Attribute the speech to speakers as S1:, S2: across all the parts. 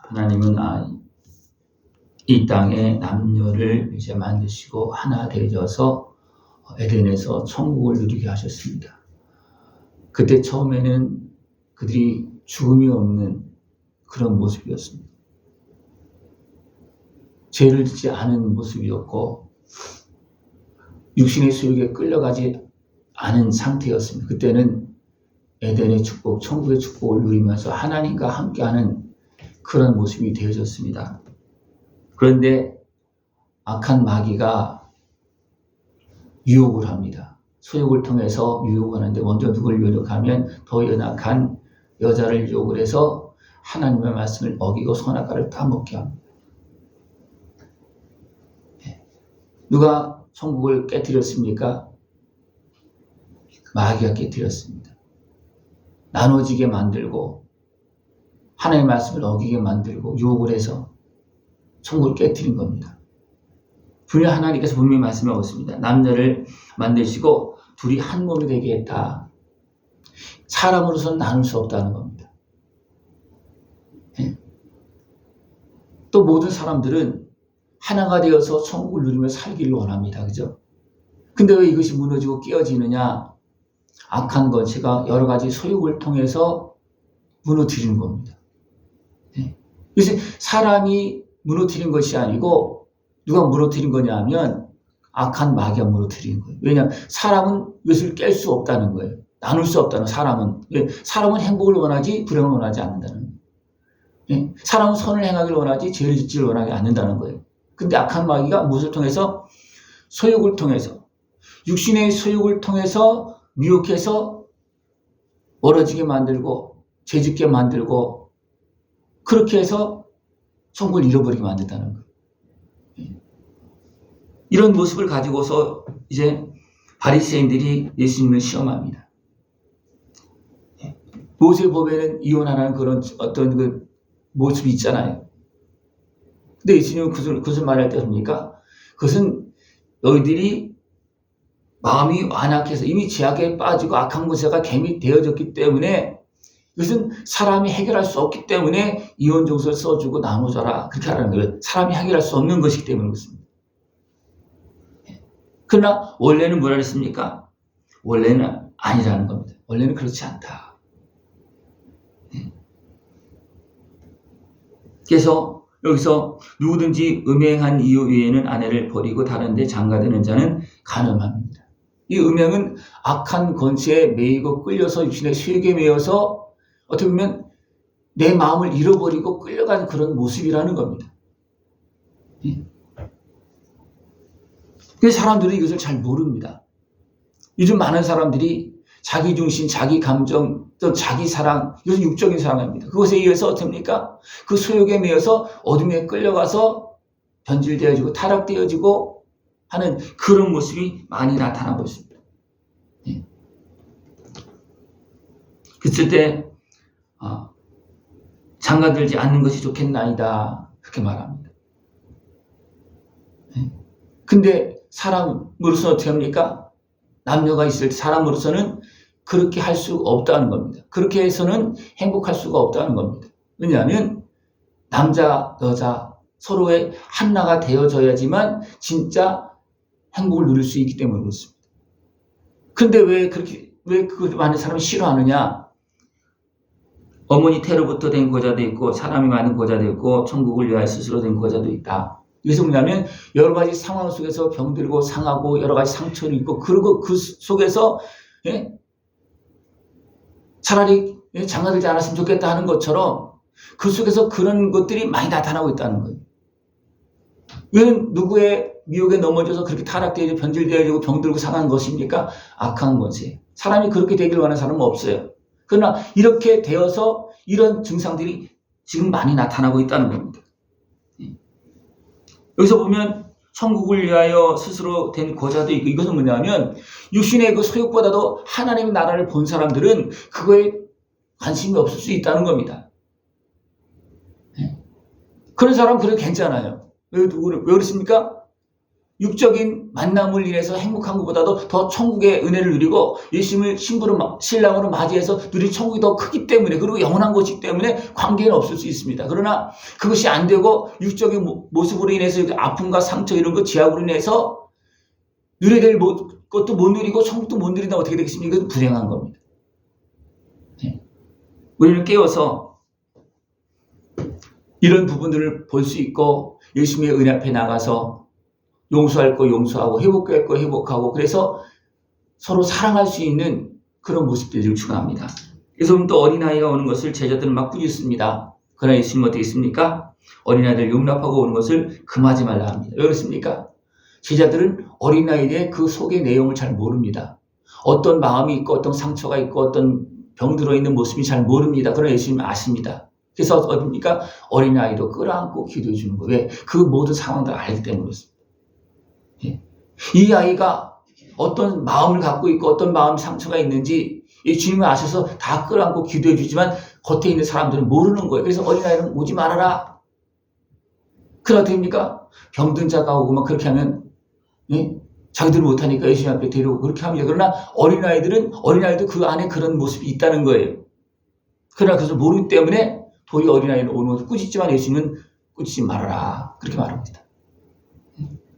S1: 하나님은 이 땅에 남녀를 이제 만드시고 하나 되어서 에덴에서 천국을 누리게 하셨습니다. 그때 처음에는 그들이 죽음이 없는 그런 모습이었습니다. 죄를 짓지 않은 모습이었고 육신의 소욕에 끌려가지 않은 상태였습니다. 그때는 에덴의 축복, 천국의 축복을 누리면서 하나님과 함께하는 그런 모습이 되어졌습니다. 그런데 악한 마귀가 유혹을 합니다. 소욕을 통해서 유혹을 하는데 먼저 누굴 유혹하면 더 연약한 여자를 유혹을 해서 하나님의 말씀을 어기고 선악과를 따먹게 합니다. 누가 천국을 깨뜨렸습니까? 마귀가 깨뜨렸습니다. 나눠지게 만들고 하나님의 말씀을 어기게 만들고 유혹을 해서 천국을 깨뜨린 겁니다. 분명히 하나님께서 분명히 말씀하고 있습니다. 남녀를 만드시고 둘이 한 몸이 되게 했다. 사람으로서는 나눌 수 없다는 겁니다. 또 모든 사람들은 하나가 되어서 천국을 누리며 살기를 원합니다. 그죠? 근데 왜 이것이 무너지고 깨어지느냐? 악한 것이가 여러 가지 소욕을 통해서 무너뜨리는 겁니다. 그래서 사람이 무너뜨린 것이 아니고 누가 무너뜨린 거냐 하면 악한 마귀가 무너뜨리는 거예요. 왜냐하면 사람은 이것을 깰 수 없다는 거예요. 나눌 수 없다는 사람은. 사람은 행복을 원하지 불행을 원하지 않는다는 거예요. 사람은 선을 행하기를 원하지 죄를 짓지를 원하지 않는다는 거예요. 근데 악한 마귀가 무엇을 통해서? 소욕을 통해서 육신의 소욕을 통해서 미혹해서 멀어지게 만들고 죄짓게 만들고 그렇게 해서 천국을 잃어버리게 만든다는 거예요. 이런 모습을 가지고서 이제 바리새인들이 예수님을 시험합니다. 모세법에는 이혼하라는 그런 어떤 그 모습이 있잖아요. 근데 예수님은 그것을 말할 때 합니까? 그것은 너희들이 마음이 완악해서 이미 죄악에 빠지고 악한 것에가 갬이 되어졌기 때문에 이것은 사람이 해결할 수 없기 때문에 이혼 정서를 써주고 나눠줘라 그렇게 하라는 거예요. 사람이 해결할 수 없는 것이기 때문에 그렇습니다. 그러나 원래는 뭐라 그랬습니까? 원래는 아니라는 겁니다. 원래는 그렇지 않다. 그래서 여기서 누구든지 음행한 이유 외에는 아내를 버리고 다른 데 장가드는 자는 간음합니다. 이 음행은 악한 권세에 매이고 끌려서 육신의 수욕에 매여서 어떻게 보면 내 마음을 잃어버리고 끌려가는 그런 모습이라는 겁니다. 그래서 사람들은 이것을 잘 모릅니다. 요즘 많은 사람들이 자기 중심, 자기 감정, 또 자기 사랑, 이것은 육적인 사랑입니다. 그것에 의해서 어떻습니까? 그 소욕에 매여서 어둠에 끌려가서 변질되어지고 타락되어지고 하는 그런 모습이 많이 나타나고 있습니다. 그랬을 때 장가들지 않는 것이 좋겠나이다 그렇게 말합니다. 근데 사람으로서는 어떻게 합니까? 남녀가 있을 때 사람으로서는 그렇게 할 수 없다는 겁니다. 그렇게 해서는 행복할 수가 없다는 겁니다. 왜냐하면 남자, 여자 서로의 하나가 되어져야지만 진짜 행복을 누릴 수 있기 때문에 그렇습니다. 근데 왜 그 많은 사람이 싫어하느냐? 어머니 태로부터 된 고자도 있고 사람이 많은 고자도 있고 천국을 위하여 스스로 된 고자도 있다. 이것은 뭐냐면 여러 가지 상황 속에서 병들고 상하고 여러 가지 상처를 입고 그리고 그 속에서 차라리 장가들지 않았으면 좋겠다 하는 것처럼 그 속에서 그런 것들이 많이 나타나고 있다는 거예요. 이건 누구의 미혹에 넘어져서 그렇게 타락되어지고 변질되어지고 병들고 상한 것입니까? 악한 것이. 사람이 그렇게 되길 원하는 사람은 없어요. 그러나 이렇게 되어서 이런 증상들이 지금 많이 나타나고 있다는 겁니다. 여기서 보면 천국을 위하여 스스로 된 고자도 있고 이것은 뭐냐면 육신의 그 소욕보다도 하나님의 나라를 본 사람들은 그거에 관심이 없을 수 있다는 겁니다. 그런 사람은 그래도 괜찮아요. 왜 그렇습니까? 육적인 만남을 인해서 행복한 것보다도 더 천국의 은혜를 누리고 예수님을 신랑으로 맞이해서 누린 천국이 더 크기 때문에, 그리고 영원한 것이기 때문에 관계는 없을 수 있습니다. 그러나 그것이 안 되고 육적인 모습으로 인해서 아픔과 상처 이런 것 제약으로 인해서 누려야 될 것도 못 누리고 천국도 못 누린다면 어떻게 되겠습니까? 이것은 불행한 겁니다. 네. 우리는 깨워서 이런 부분들을 볼 수 있고 예수님의 은혜 앞에 나가서 용서할 거 용서하고 회복할 거 회복하고, 그래서 서로 사랑할 수 있는 그런 모습들을 추구합니다. 그래서 또 어린아이가 오는 것을 제자들은 막 꾸짖습니다. 그러나 예수님은 어떻게 했습니까? 어린아이들 용납하고 오는 것을 금하지 말라 합니다. 왜 그렇습니까? 제자들은 어린아이의 그 속의 내용을 잘 모릅니다. 어떤 마음이 있고 어떤 상처가 있고 어떤 병들어 있는 모습이 잘 모릅니다. 그러나 예수님은 아십니다. 그래서 어떻습니까? 어린아이도 끌어안고 기도해 주는 거예요. 왜? 그 모든 상황들을 알기 때문에 그렇습니다. 이 아이가 어떤 마음을 갖고 있고 어떤 마음 상처가 있는지 이 주님을 아셔서 다 끌어안고 기도해 주지만 겉에 있는 사람들은 모르는 거예요. 그래서 어린아이는 오지 말아라. 그러다 됩니까? 병든 자가 오고 막 그렇게 하면 자기들 못하니까 예수님 앞에 데려오고 그렇게 합니다. 그러나 어린아이도 그 안에 그런 모습이 있다는 거예요. 그러나 그것을 모르기 때문에 도리어 어린아이는 오는 것을 꾸짖지만 예수님은 꾸짖지 말아라. 그렇게 말합니다.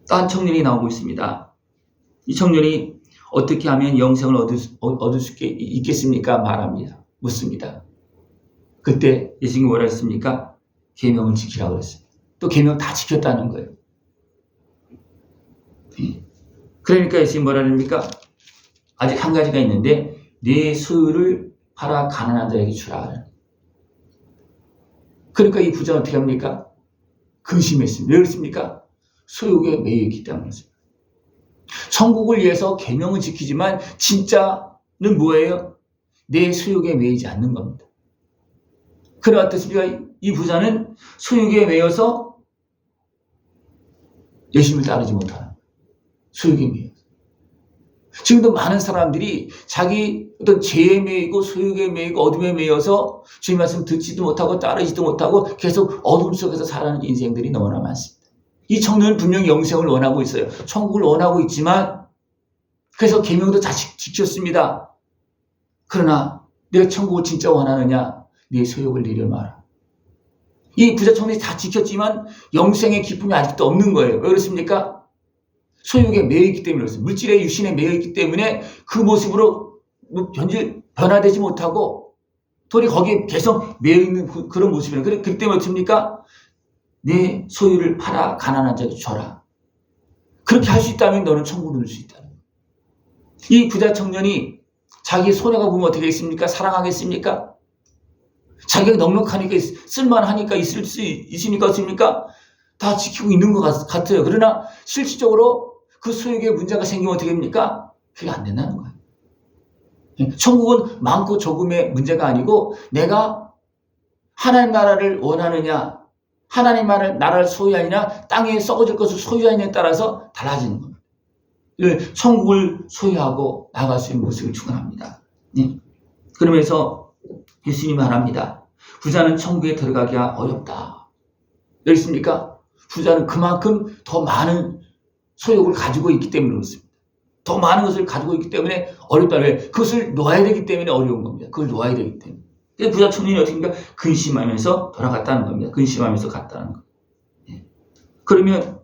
S1: 또 한 청년이 나오고 있습니다. 이 청년이 어떻게 하면 영생을 얻을 수 있겠습니까? 말합니다. 묻습니다. 그때 예수님이 뭐라 했습니까? 계명을 지키라고 그랬습니다. 또 계명 다 지켰다는 거예요. 그러니까 예수님이 뭐라 합니까? 아직 한 가지가 있는데 네 소유를 팔아 가난한 자에게 주라. 그러니까 이 부자는 어떻게 합니까? 근심했습니다. 왜 그렇습니까? 소유에 매여 있기 때문이었습니다. 천국을 위해서 계명은 지키지만 진짜는 뭐예요? 내 소유에 매이지 않는 겁니다. 그래 어떻습니까? 이 부자는 소유에 매여서 예수님을 따르지 못하는 소유에 매여. 지금도 많은 사람들이 자기 어떤 죄에 매이고 소유에 매이고 어둠에 매여서 주님 말씀 듣지도 못하고 따르지도 못하고 계속 어둠 속에서 살아가는 인생들이 너무나 많습니다. 이 청년은 분명히 영생을 원하고 있어요. 천국을 원하고 있지만 그래서 계명도 다 지켰습니다. 그러나 내가 천국을 진짜 원하느냐? 네 소욕을 내려놔라. 이 부자 청년이 다 지켰지만 영생의 기쁨이 아직도 없는 거예요. 왜 그렇습니까? 소욕에 매여 있기 때문에 그렇습니다. 물질의 유신에 매여 있기 때문에 그 모습으로 변화되지 못하고 도리어 거기에 계속 매여 있는 그런 모습이에요. 그렇기 때문에 어떻습니까? 내 소유를 팔아 가난한 자에게 줘라. 그렇게 할 수 있다면 너는 천국을 누릴 수 있다. 이 부자 청년이 자기 손해가 보면 어떻게 했습니까? 사랑하겠습니까? 자기가 넉넉하니까 쓸만하니까 있을 수 있으니까 없습니까? 다 지키고 있는 것 같아요. 그러나 실질적으로 그 소유에 문제가 생기면 어떻게 됩니까? 그게 안 된다는 거예요. 천국은 많고 적음의 문제가 아니고 내가 하나님 나라를 원하느냐, 하나님 나라를 소유하느냐, 땅에 썩어질 것을 소유하느냐에 따라서 달라지는 겁니다. 천국을 소유하고 나갈 수 있는 모습을 축원합니다. 그러면서 예수님이 말합니다. 부자는 천국에 들어가기가 어렵다. 그렇습니까? 부자는 그만큼 더 많은 소욕을 가지고 있기 때문에 그렇습니다. 더 많은 것을 가지고 있기 때문에 어렵다는 거예요. 그것을 놓아야 되기 때문에 어려운 겁니다. 그걸 놓아야 되기 때문에. 부자 청년이 어떻게 근심하면서 돌아갔다는 겁니다. 근심하면서 갔다는 거. 그러면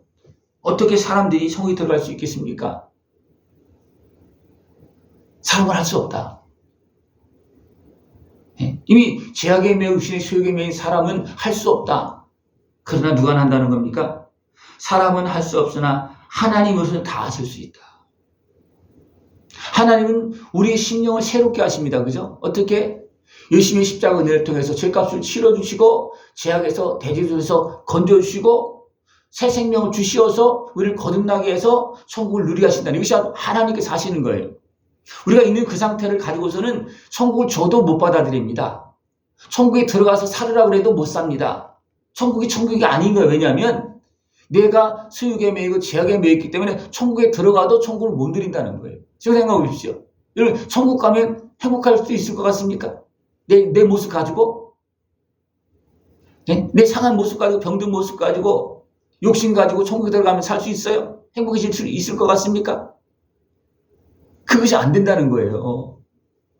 S1: 어떻게 사람들이 천국에 들어갈 수 있겠습니까? 사랑을 할 수 없다. 이미 죄악에 매여 신의 소욕에 매인 사람은 할 수 없다. 그러나 누가 한다는 겁니까? 사람은 할 수 없으나 하나님은 다 하실 수 있다. 하나님은 우리의 심령을 새롭게 하십니다. 그죠? 어떻게? 예수님의 십자가 은혜를 통해서 죄값을 치러주시고 죄악에서 대제도에서 건져주시고 새 생명을 주시어서 우리를 거듭나게 해서 천국을 누리게 하신다는 이것이 하나님께서 하시는 거예요. 우리가 있는 그 상태를 가지고서는 천국을 줘도 못 받아들입니다. 천국에 들어가서 살으라고 해도 못 삽니다. 천국이 아닌 거예요. 왜냐하면 내가 수욕에 매이고 죄악에 매였기 때문에 천국에 들어가도 천국을 못 누린다는 거예요. 지금 생각해 보십시오. 여러분 천국 가면 행복할 수 있을 것 같습니까? 내 모습 가지고? 내 상한 모습 가지고 병든 모습 가지고 욕심 가지고 천국에 들어가면 살 수 있어요? 행복해질 수 있을 것 같습니까? 그것이 안 된다는 거예요.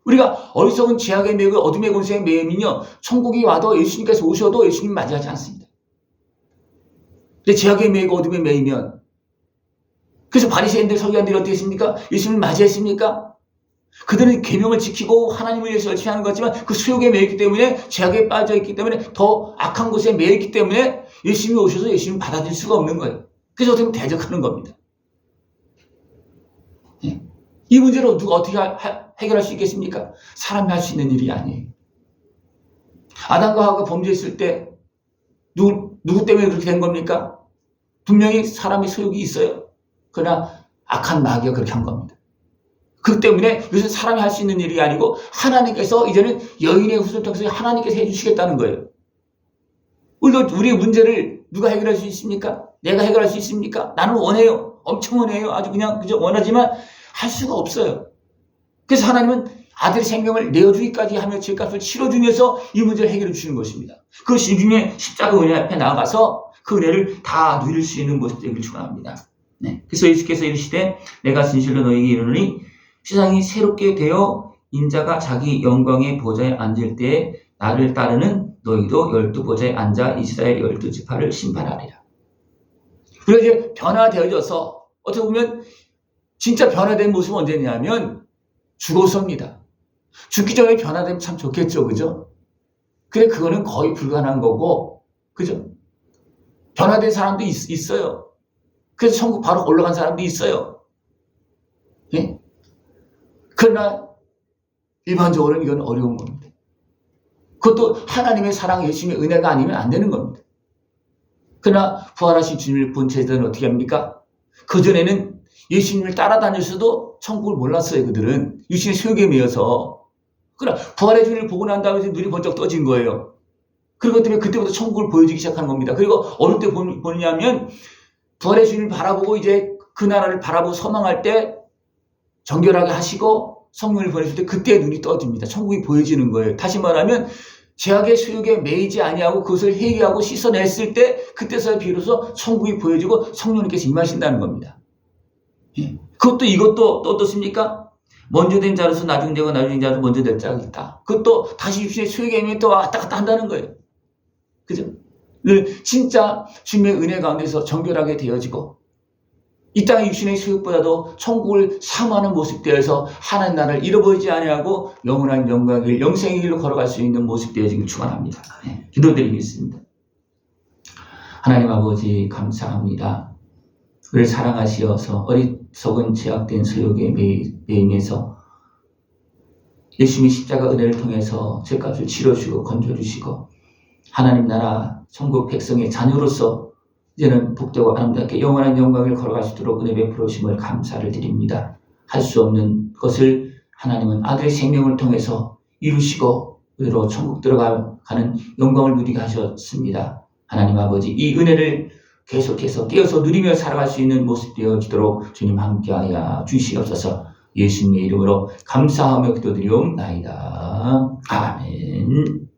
S1: 우리가 어리석은 죄악에 매이고 어둠의 권세에 매이면요, 천국이 와도 예수님께서 오셔도 예수님 맞이하지 않습니다. 근데 죄악에 매이고 어둠에 매이면, 그래서 바리새인들 서기관들이 어떻게 했습니까? 예수님을 맞이했습니까? 그들은 계명을 지키고 하나님을 위해서 열심히 하는 거지만 그 수욕에 매였기 때문에, 죄악에 빠져있기 때문에, 더 악한 곳에 매였기 때문에 예수님이 오셔서 예수님을 받아들일 수가 없는 거예요. 그래서 어떻게 보면 대적하는 겁니다. 이 문제를 누가 어떻게 해결할 수 있겠습니까? 사람이 할 수 있는 일이 아니에요. 아담과 하와가 범죄했을 때 누구 때문에 그렇게 된 겁니까? 분명히 사람의 소욕이 있어요. 그러나 악한 마귀가 그렇게 한 겁니다. 그 때문에 이것은 사람이 할 수 있는 일이 아니고 하나님께서 이제는 여인의 후손을 통해서 하나님께서 해주시겠다는 거예요. 우리의 문제를 누가 해결할 수 있습니까? 내가 해결할 수 있습니까? 나는 원해요. 엄청 원해요. 아주 그냥 그저 원하지만 할 수가 없어요. 그래서 하나님은 아들의 생명을 내어주기까지 하며 죄값을 치러주면서 이 문제를 해결해 주시는 것입니다. 그것이 중에 십자가 은혜 앞에 나아가서 그 은혜를 다 누릴 수 있는 모습 되기를 축원합니다. 네. 그래서 예수께서 이르시되 내가 진실로 너희에게 이르노니 세상이 새롭게 되어 인자가 자기 영광의 보좌에 앉을 때에 나를 따르는 너희도 12보좌에 앉아 이스라엘 12지파를 심판하리라. 그리고 이제 변화되어져서 어떻게 보면 진짜 변화된 모습은 언제냐면 죽어서입니다. 죽기 전에 변화되면 참 좋겠죠, 그죠? 근데 그거는 거의 불가능한 거고, 그죠? 변화된 사람도 있어요. 그래서 천국 바로 올라간 사람도 있어요. 예? 그러나 일반적으로는 이건 어려운 겁니다. 그것도 하나님의 사랑, 예수님의 은혜가 아니면 안 되는 겁니다. 그러나 부활하신 주님을 본 제자들은 어떻게 합니까? 그전에는 예수님을 따라다녔어도 천국을 몰랐어요. 그들은 유신의 소욕에 매여서. 그러나 부활의 주님을 보고 난 다음에 눈이 번쩍 떠진 거예요. 그것 때문에 그때부터 천국을 보여주기 시작하는 겁니다. 그리고 어느 때 보느냐면 부활의 주님을 바라보고 이제 그 나라를 바라보고 소망할 때 정결하게 하시고 성령을 보내실 때 그때 눈이 떠집니다. 천국이 보여지는 거예요. 다시 말하면 죄악의 수욕에 매이지 아니하고 그것을 회개하고 씻어냈을 때 그때서야 비로소 천국이 보여지고 성령님께서 임하신다는 겁니다. 그것도 이것도 또 어떻습니까? 먼저 된 자로서 나중 되고 나중 된 자로서 먼저 될 자가 있다. 그것도 다시 육신의 수욕에 매면 또 왔다 갔다 한다는 거예요. 그죠? 진짜 주님의 은혜 가운데서 정결하게 되어지고 이 땅의 육신의 수욕보다도 천국을 사모하는 모습 되어서 하나님 나라를 잃어버리지 아니하고 영원한 영광의 길, 영생의 길로 걸어갈 수 있는 모습 되어지길 축원합니다. 기도드리겠습니다. 하나님 아버지 감사합니다. 우리를 사랑하시어서 어리석은 죄악된 소욕에 매임해서 예수님의 십자가 은혜를 통해서 죄값을 치러주시고 건져주시고 하나님 나라 천국 백성의 자녀로서 이제는 복되고 아름답게 영원한 영광을 걸어갈 수 있도록 은혜 베풀어 주심을 감사를 드립니다. 할 수 없는 것을 하나님은 아들의 생명을 통해서 이루시고 우리로 천국 들어가는 영광을 누리게 하셨습니다. 하나님 아버지 이 은혜를 계속해서 깨어서 누리며 살아갈 수 있는 모습 되어지도록 주님 함께하여 주시옵소서. 예수님의 이름으로 감사하며 기도드리옵나이다. 아멘.